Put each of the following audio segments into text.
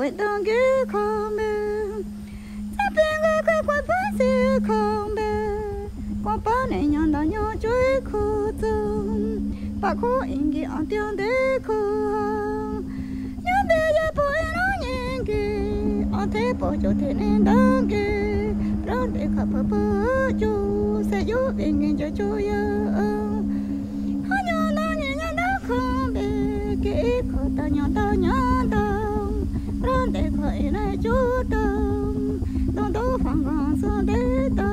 quay đông ghé không bê ta bên cái quay phá xe không bê qua ba này nhon đó nhon chơi khu tung ba khu in cái ăn tiếng để khu nhon để ya bố nó nhìn cái ăn thế bố cho thế nên đông cái rồi để khắp bố chú sẽ giúp về nghe cho chú yêu họ nhon đó nhon đó không bê cái khu ta nhon đó rồi để khởi này chú đông đông đó phẳng ngang sao để ta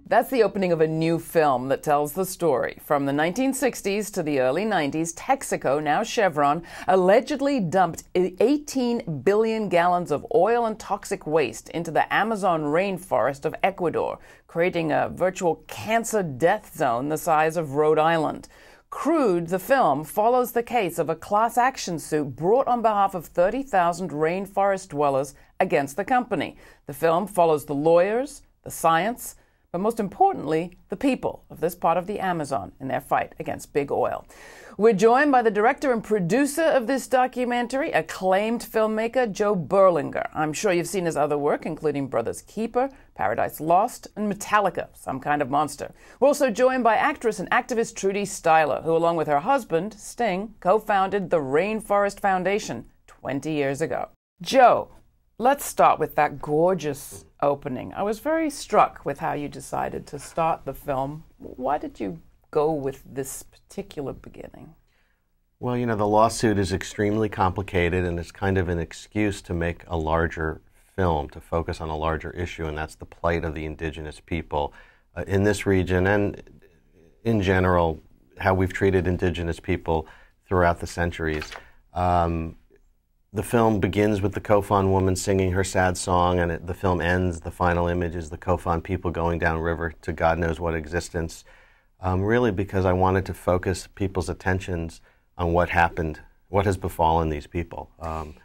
That's the opening of a new film that tells the story. From the 1960s to the early 90s, Texaco, now Chevron, allegedly dumped 18 billion gallons of oil and toxic waste into the Amazon rainforest of Ecuador, creating a virtual cancer death zone the size of Rhode Island. Crude, the film, follows the case of a class action suit brought on behalf of 30,000 rainforest dwellers against the company. The film follows the lawyers, the science, but most importantly, the people of this part of the Amazon in their fight against big oil. We're joined by the director and producer of this documentary, acclaimed filmmaker Joe Berlinger. I'm sure you've seen his other work, including Brothers Keeper, Paradise Lost, and Metallica, Some Kind of Monster. We're also joined by actress and activist Trudie Styler, who, along with her husband, Sting, co-founded the Rainforest Foundation 20 years ago. Joe, let's start with that gorgeous opening. I was very struck with how you decided to start the film. Why did you go with this particular beginning? Well, you know, the lawsuit is extremely complicated, and it's kind of an excuse to make a larger film, to focus on a larger issue, and that's the plight of the indigenous people in this region and in general, how we've treated indigenous people throughout the centuries. The film begins with the Kofan woman singing her sad song, and the film ends, the final image is the Kofan people going downriver to God knows what existence, really because I wanted to focus people's attentions on what happened, what has befallen these people.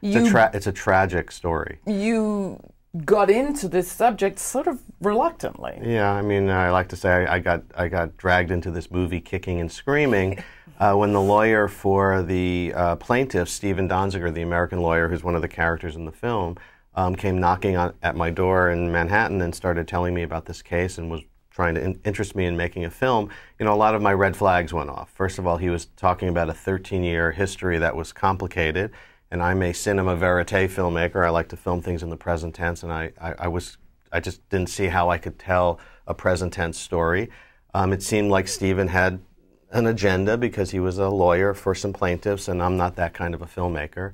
It's a tragic story. You got into this subject sort of reluctantly. Yeah, I mean, I like to say I got dragged into this movie kicking and screaming. When the lawyer for the plaintiff, Stephen Donziger, the American lawyer who's one of the characters in the film, came knocking at my door in Manhattan and started telling me about this case and was trying to interest me in making a film, you know, a lot of my red flags went off. First of all, he was talking about a 13-year history that was complicated, and I'm a cinema verite filmmaker. I like to film things in the present tense, and I just didn't see how I could tell a present tense story. It seemed like Stephen had an agenda because he was a lawyer for some plaintiffs, and I'm not that kind of a filmmaker.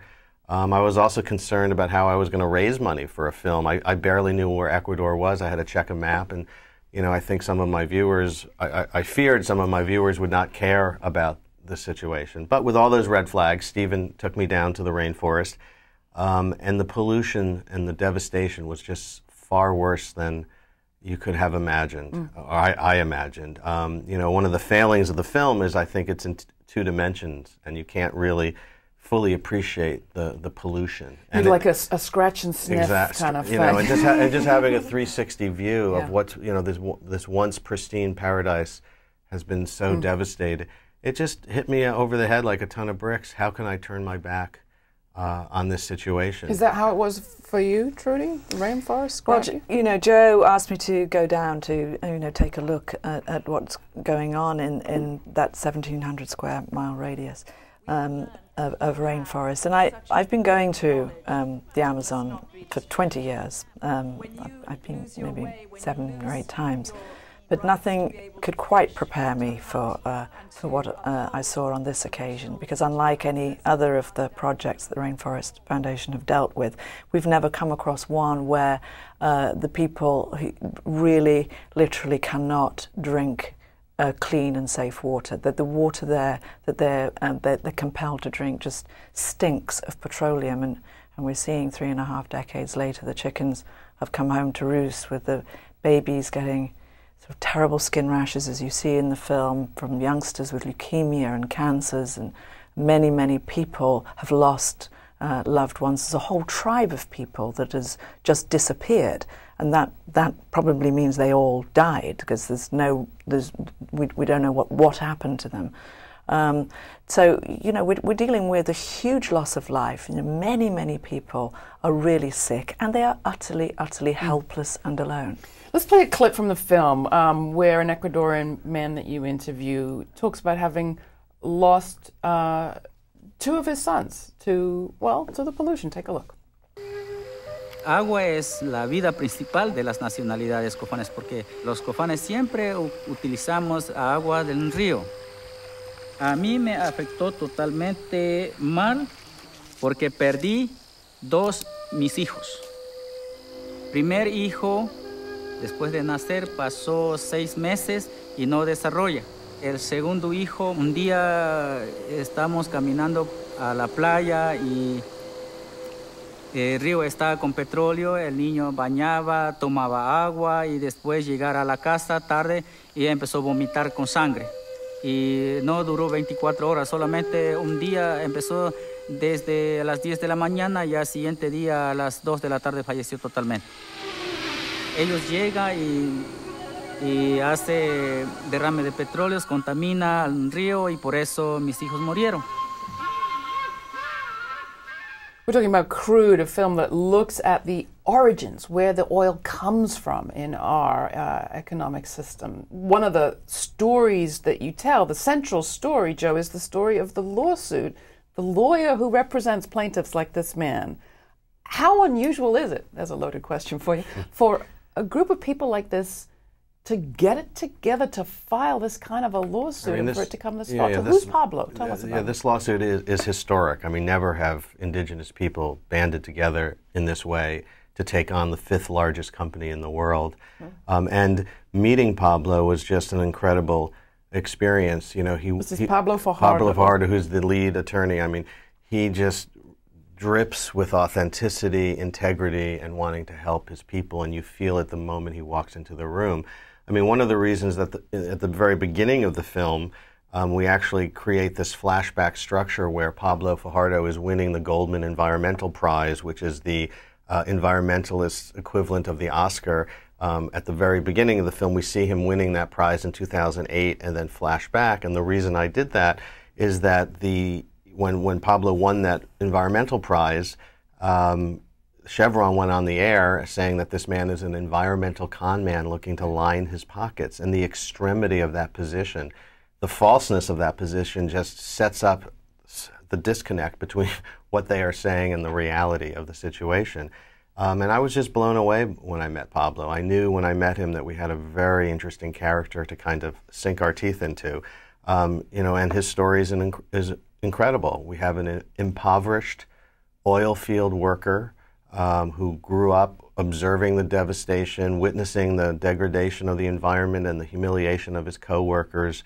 I was also concerned about how I was going to raise money for a film. I barely knew where Ecuador was. I had to check a map, and you know, I think some of my viewers, I feared some of my viewers would not care about the situation. But with all those red flags, Stephen took me down to the rainforest, and the pollution and the devastation was just far worse than you could have imagined, or I imagined. You know, one of the failings of the film is I think it's in two dimensions, and you can't really fully appreciate the pollution. And like a scratch and sniff kind of thing. You know, and just having a 360 view of what, you know, this once pristine paradise has been so devastated. It just hit me over the head like a ton of bricks. How can I turn my back on this situation? Is that how it was for you, Trudie? The rainforest? Well, you know, Joe asked me to go down to, you know, take a look at what's going on in that 1,700 square mile radius of rainforest. And I've been going to the Amazon for 20 years. I've been maybe 7 or 8 times. But nothing could quite prepare me for what I saw on this occasion, because unlike any other of the projects that the Rainforest Foundation have dealt with, we've never come across one where the people who really literally cannot drink clean and safe water, that the water there that they're compelled to drink just stinks of petroleum, and we're seeing 3.5 decades later the chickens have come home to roost with the babies getting sort of terrible skin rashes, as you see in the film, from youngsters with leukemia and cancers, and many, many people have lost loved ones. There's a whole tribe of people that has just disappeared and that probably means they all died, because we don't know what happened to them. So, you know, we're dealing with a huge loss of life. You know, many people are really sick, and they are utterly helpless and alone. Let's play a clip from the film where an Ecuadorian man that you interview talks about having lost 2 of his sons to the pollution. Take a look. Agua es la vida principal de las nacionalidades cofanes, porque los cofanes siempre utilizamos agua del río. A mí me afectó totalmente mal porque perdí 2 mis hijos. Primer hijo, después de nacer, pasó 6 meses y no desarrolla. El segundo hijo, un día estamos caminando a la playa y el río estaba con petróleo, el niño bañaba, tomaba agua y después llegar a la casa tarde y empezó a vomitar con sangre. Y no duró 24 horas, solamente un día empezó desde las 10 de la mañana y al siguiente día a las 2 de la tarde falleció totalmente. Ellos llegan y hace derrame de petróleos, contamina el río y por eso mis hijos murieron. We're talking about Crude, a film that looks at the origins, where the oil comes from in our economic system. One of the stories that you tell, the central story, Joe, is the story of the lawsuit, the lawyer who represents plaintiffs like this man. How unusual is it, there's a loaded question for you, for a group of people like this to get it together to file this kind of a lawsuit and for it to come this far? Who's Pablo? Tell us about it. This lawsuit is historic. I mean, never have indigenous people banded together in this way to take on the 5th largest company in the world. And meeting Pablo was just an incredible experience. You know, This is Pablo Fajardo. Pablo Fajardo, who's the lead attorney. I mean, he just drips with authenticity, integrity, and wanting to help his people, and you feel it the moment he walks into the room. I mean, one of the reasons that at the very beginning of the film, we actually create this flashback structure where Pablo Fajardo is winning the Goldman Environmental Prize, which is the environmentalist equivalent of the Oscar. At the very beginning of the film, we see him winning that prize in 2008 and then flash back. And the reason I did that is that when Pablo won that environmental prize, Chevron went on the air saying that this man is an environmental con man looking to line his pockets. And the extremity of that position, the falseness of that position, just sets up the disconnect between what they are saying and the reality of the situation. And I was just blown away when I met Pablo. I knew when I met him that we had a very interesting character to kind of sink our teeth into. You know, and his story is incredible. We have an impoverished oil field worker who grew up observing the devastation, witnessing the degradation of the environment and the humiliation of his co-workers,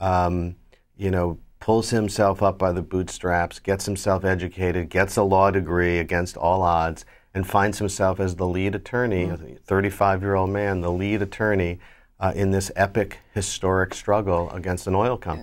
you know, pulls himself up by the bootstraps, gets himself educated, gets a law degree against all odds, and finds himself as the lead attorney, a 35-year-old man, the lead attorney in this epic, historic struggle against an oil company.